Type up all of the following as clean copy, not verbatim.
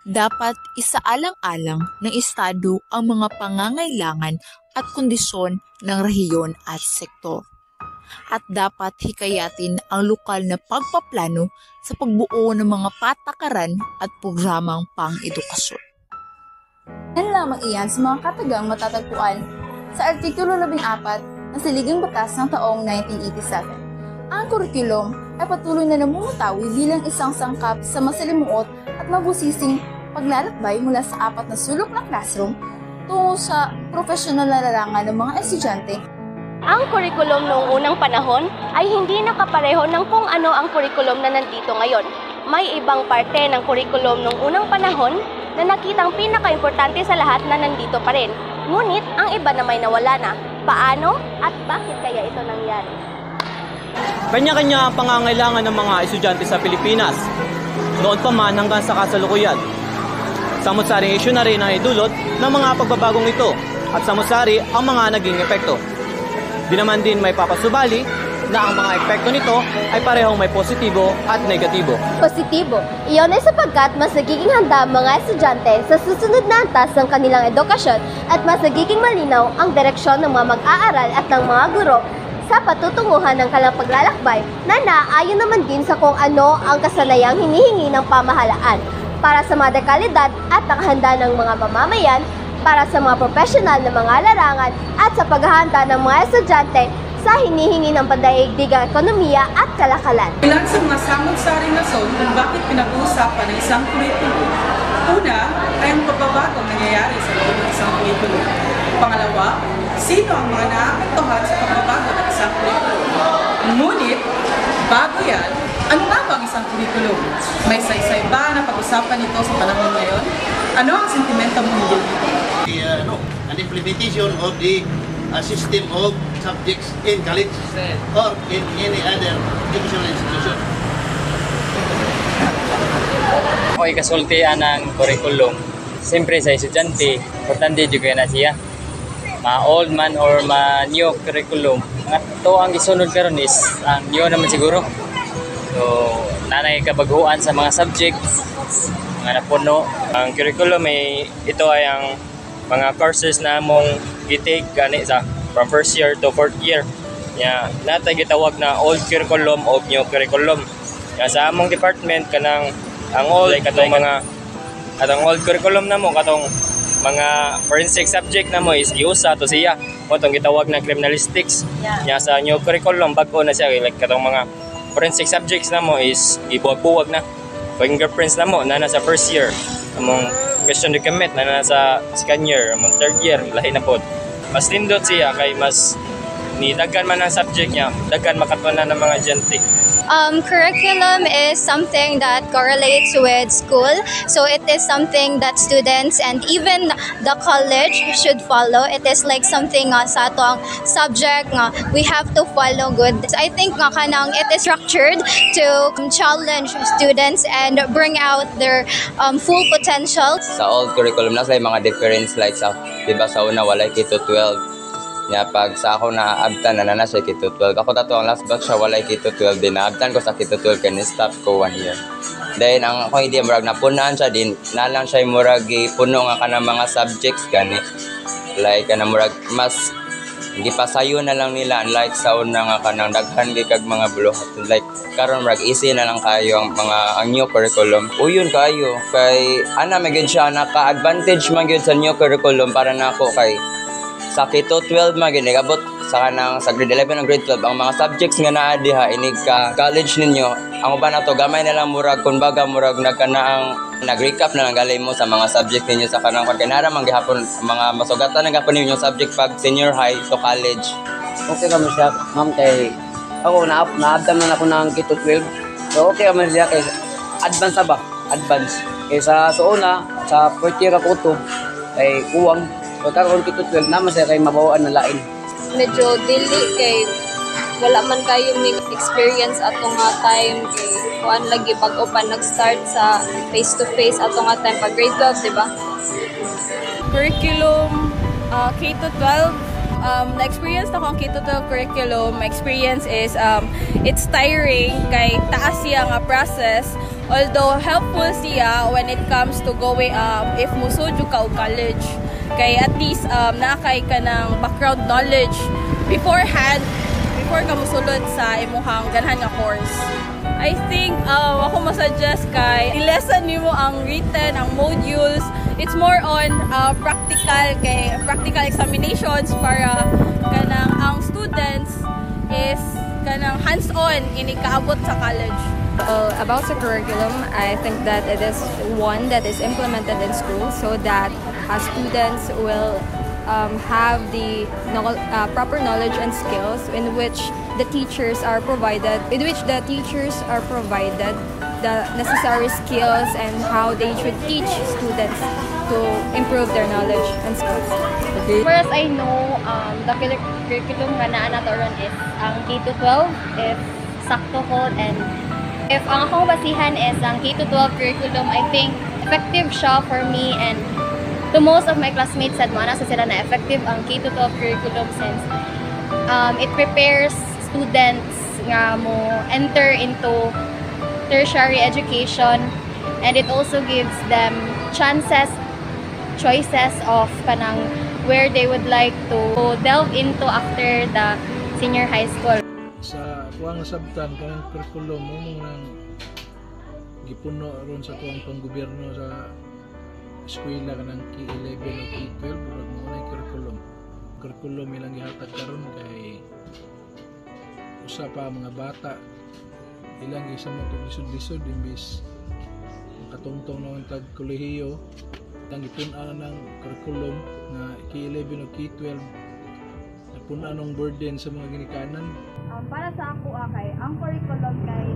dapat isaalang-alang ng Estado ang mga pangangailangan at kondisyon ng rehiyon at sektor. At dapat hikayatin ang lokal na pagpaplano sa pagbuo ng mga patakaran at programang pang-edukasyon. Yan lamang iyan sa mga katagang matatagpuan sa Artikulo 14 ng Saligang Batas ng taong 1987. Ang kurikulum ay patuloy na namumutawi bilang isang sangkap sa masalimuot at mabusising paglalakbay mula sa apat na sulok ng classroom tungo sa profesional na larangan ng mga estudyante. Ang kurikulum noong unang panahon ay hindi nakapareho ng kung ano ang kurikulum na nandito ngayon. May ibang parte ng kurikulum noong unang panahon na nakitang pinaka-importante sa lahat na nandito pa rin. Ngunit ang iba na may nawala na. Paano at bakit kaya ito nangyari? Kanya-kanya ang pangangailangan ng mga estudyante sa Pilipinas, noon pa man hanggang sa kasalukuyan. Samot-saring isyu na rin ang idulot ng mga pagbabagong ito at samot-sari ang mga naging epekto. Di naman din may papasubali na ang mga epekto nito ay parehong may positibo at negatibo. Positibo. Iyon ay sapagkat mas nagiging handa ang mga estudyante sa susunod na antas ng kanilang edukasyon at mas nagiging malinaw ang direksyon ng mga mag-aaral at ng mga guro sa patutunguhan ng kanilang paglalakbay na naayon naman din sa kung ano ang kasanayang hinihingi ng pamahalaan para sa mga dekalidad at nakahanda ng mga mamamayan, para sa mga profesional na mga larangan at sa paghahanda ng mga estudyante sa hinihingi ng pandaigdigang ekonomiya at kalakalan. Ilan sa mga samot-saring rason kung bakit pinag-uusapan ng isang kurikulum. Una ay ang pagbabagong nangyayari sa loob ng isang kurikulum. Pangalawa, sino ang mga naapektuhan sa pagbabago ng isang kurikulum. Ngunit, bago yan, ano nga ba ang isang kurikulum? May saysay ba na pag-usapan ito sa panahon ngayon? Ano ang sentimento mo dito? An implementation of the system of subjects in college or in any other educational institution. Ako'y kasultian ng curriculum. Siyempre sa estudyante, importante juga na siya. Ma-old man or ma-new curriculum. Ito ang isunod karon is ang new naman siguro. So, nanay kabaguhan sa mga subjects, mga napuno. Ang curriculum ito ay ang mga courses na mong i-take gani sa from first year to fourth year. Natay gitawag na old curriculum o new curriculum. Sa among department kanang ang old katong mga atong old curriculum na mo katong mga forensic subject na mo is giusa to siya. Katong gitawag na criminalistics. Sa new curriculum bago na siya like katong mga forensic subjects na mo is ibuwag-buwag na. Fingerprints na mo na nasa first year. Among question document na nasa second year, among third year, lahi na po. Mas lindot siya kay mas ni daghan man ang subject niya, daghan makatunan ng mga estudyante. Curriculum is something that correlates with school, so it is something that students and even the college should follow. It is like something sa atong subject we have to follow good. So I think kanang it is structured to challenge students and bring out their full potential. Sa old curriculum na sa mga difference like sa diba sa una walay K-12. Pag sa ako naabtan na siya K-12. Ako tato ang last batch siya walay K-12 din. Naabtan ko sa K-12 kaya stop ko 1 year. Dahil ang ako hindi murag napunaan siya din. Nalang siya murag puno nga ka ng mga subjects gani. Like na murag mas gipasayo na lang nila unlike sa una nga kanang daghan kag mga buluhat. Like karon murag easy na lang kayo ang new curriculum. Uyon kayo kay ana magid siya naka-advantage man gyud sa new curriculum para nako kay sa K-12 maginigabot sa kanang sa grade 11 and grade 12 ang mga subjects nga naa diha inig ka college ninyo ang uban nato gamay na lang murag kun baga murag nagkanaang nag-recap na lang galay mo sa mga subject ninyo sa kanang kanara man gihapon mga masugatan na gapon ninyo subject pag senior high to college. Okay kamo siya ma'am kay ako naabdan na ako ng K-12 so okay kamo siya kay advance ba advance kay sa una sa fourth year ako to kay kuwang pagkaroon K-12 naman siya kay mabawaan na lain. Medyo dili kay wala man kayo may experience ato nga time kay kuan lagi bago pa nag-start sa face to face ato nga time pag grade 12 di ba? Curriculum K-12 na-experience na akong K-12 curriculum. My experience is it's tiring kay taas siya nga process Although helpful siya when it comes to going if musudyo ka o college. Kay at least nakay ka ng background knowledge beforehand before ka musulod sa imuhang ganahan nga course. I think ako masuggest kay i-lesson nimo ang written, ang modules. It's more on practical examinations para kanang ang students is kanang hands-on inikaabot sa college. About the curriculum, I think that it is one that is implemented in school so that students will have the proper knowledge and skills in which the teachers are provided, the necessary skills and how they should teach students to improve their knowledge and skills. As far as I know, the curriculum nga naa nato ron is ang K-12 if sakto ko, and if ang akong basihan is ang K-12 curriculum, I think effective siya for me and to most of my classmates said mo na sila na effective ang K-12 curriculum since it prepares students nga mo enter into tertiary education, and it also gives them choices of kanang where they would like to delve into after the senior high school. Sa kuwang sabtan kanang curriculum mo nang gipuno ron sa kuwang panggobyerno sa eskwela kanang K11 o K12 murag mo na curriculum ilang gihatag karon kay usa pa mga bata ilang isa mo to lisod-lisod imbis makatungtong na tag kolehiyo ang gipun-an ng curriculum na K11 o K12 napun-an ng burden sa mga ginikanan. Para sa ako ang curriculum kay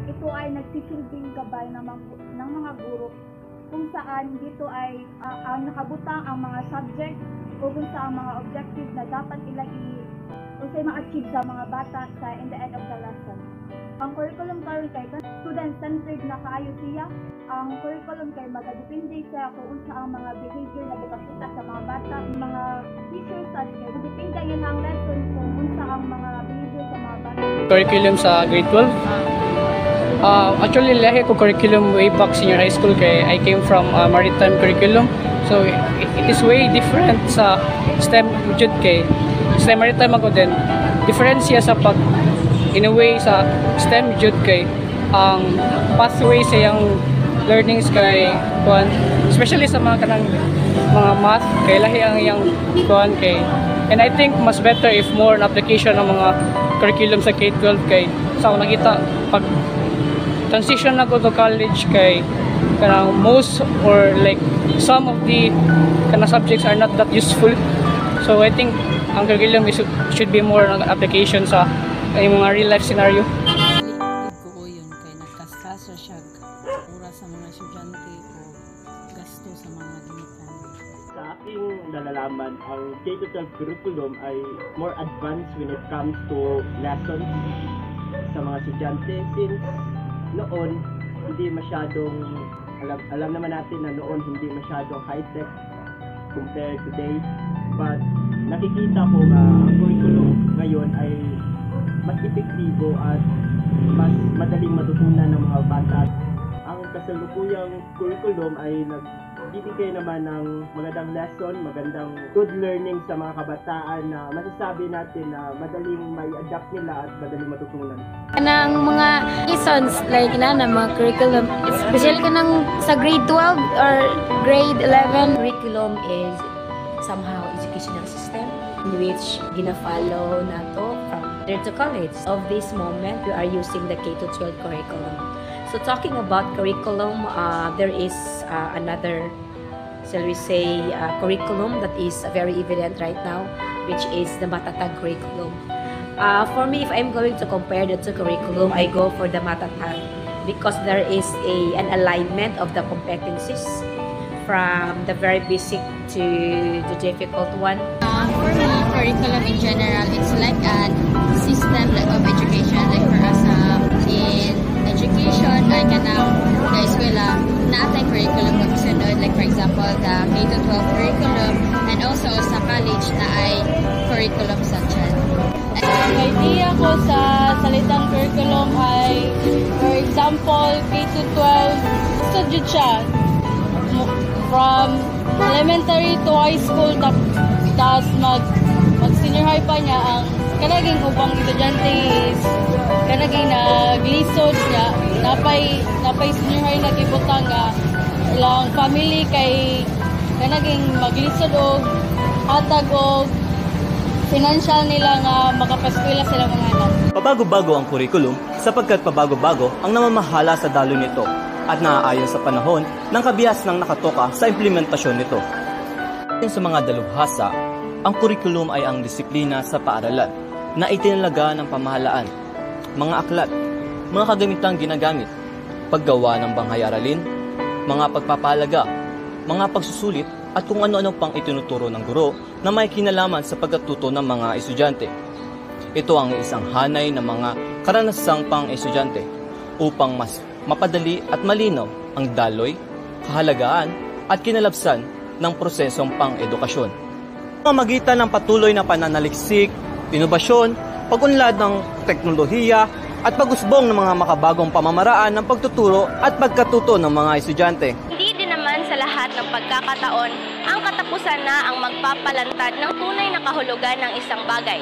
ito ay nagsisilbing gabay ng mga guro kung saan dito ay ang nakabutang ang mga subject o kung saan ang mga objective na dapat ilang ma-achieve sa mga bata in the end of the lesson. Ang curriculum karon kay student-centered na kaayo siya. Ang curriculum kay magadepende siya kung unsa ang mga behavior na gipakita sa mga bata. Mga teachers at kay depende yan ang lesson kung unsa ang mga behavior sa mga bata. Curriculum sa grade 12? Actually, lahi ko curriculum way back senior high school kay I came from maritime curriculum. So, it is way different sa STEM jud kay STEM maritime ako din. Difference siya sa pag in a way sa STEM jud kay ang pathway sa yung learnings kay kuan especially sa mga kanang mga math kay lahi ang yang kuan kay, and I think mas better if more an application ng mga curriculum sa K-12 kay sa ako nakita pag transition na ko to college kay kanang most or like some of the kanang subjects are not that useful, so I think ang curriculum should be more an application sa mga real life scenario. Ko yun kay nagkaskasa siya oras sa mga estudyante o gasto sa mga ginikanan. Sa aking nalalaman, ang K-12 curriculum ay more advanced when it comes to lessons sa mga estudyante since noon hindi masyadong alam naman natin na noon hindi masyadong high-tech compared today, but nakikita ko na ang curriculum ngayon ay mas epektibo at mas madaling matutunan ng mga bata. Ang kasalukuyang curriculum ay nagbibigay naman ng magandang lesson, magandang good learning sa mga kabataan na masasabi natin na madaling mai-adapt nila at madaling matutunan. Kanang mga lessons like na mga curriculum, especially kanang sa grade 12 or grade 11. Curriculum is somehow educational system in which gina-follow na to from there to college. Of this moment, we are using the K-12 curriculum. So talking about curriculum, there is another, shall we say, curriculum that is very evident right now, which is the Matatag curriculum. For me, if I'm going to compare the two curriculum, I go for the Matatag because there is an alignment of the competencies from the very basic to the difficult one. For me, curriculum in general, it's like a system of education. Like for us in education, ay kanang na eskwela, naatay curriculum na sunod. Like for example, the K-12 curriculum, and also sa college na ay curriculum sa dyan. Ang idea ko sa salitang curriculum ay, for example, K-12 jud siya from elementary to high school tapos mag senior high pa niya. Ang kanaging ubang estudyante is kanaging naglisod niya napay senior high nagibutang nga ilang family kay kanaging maglisod og hatag og financial nila nga makapaskwela sila mga anak. Pabago-bago ang kurikulum sapagkat pabago-bago ang namamahala sa daloy nito at naaayon sa panahon ng kabihas ng nakatoka sa implementasyon nito. Ayon sa mga dalubhasa, ang kurikulum ay ang disiplina sa paaralan na itinalaga ng pamahalaan, mga aklat, mga kagamitang ginagamit, paggawa ng banghay-aralin, mga pagpapahalaga, mga pagsusulit at kung ano-ano pang itinuturo ng guro na may kinalaman sa pagkatuto ng mga estudyante. Ito ang isang hanay ng mga karanasang pang-estudyante upang mas mapadali at malinaw ang daloy, kahalagaan at kinalabsan ng prosesong pang-edukasyon. Pamamagitan ng patuloy na pananaliksik, inobasyon, pag-unlad ng teknolohiya at pag-usbong ng mga makabagong pamamaraan ng pagtuturo at pagkatuto ng mga estudyante. Hindi din naman sa lahat ng pagkakataon, ang katapusan na ang magpapalantad ng tunay na kahulugan ng isang bagay.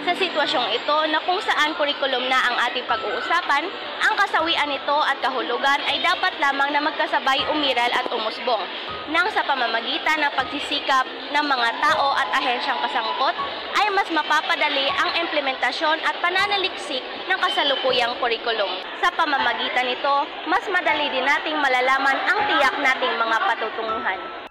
Sa sitwasyong ito na kung saan kurikulum na ang ating pag-uusapan, ang kasawian nito at kahulugan ay dapat lamang na magkasabay umiral at umusbong, nang sa pamamagitan ng pagsisikap ng mga tao at ahensyang kasangkot ay mas mapapadali ang implementasyon at pananaliksik ng kasalukuyang kurikulum. Sa pamamagitan nito, mas madali din nating malalaman ang tiyak nating mga patutunguhan.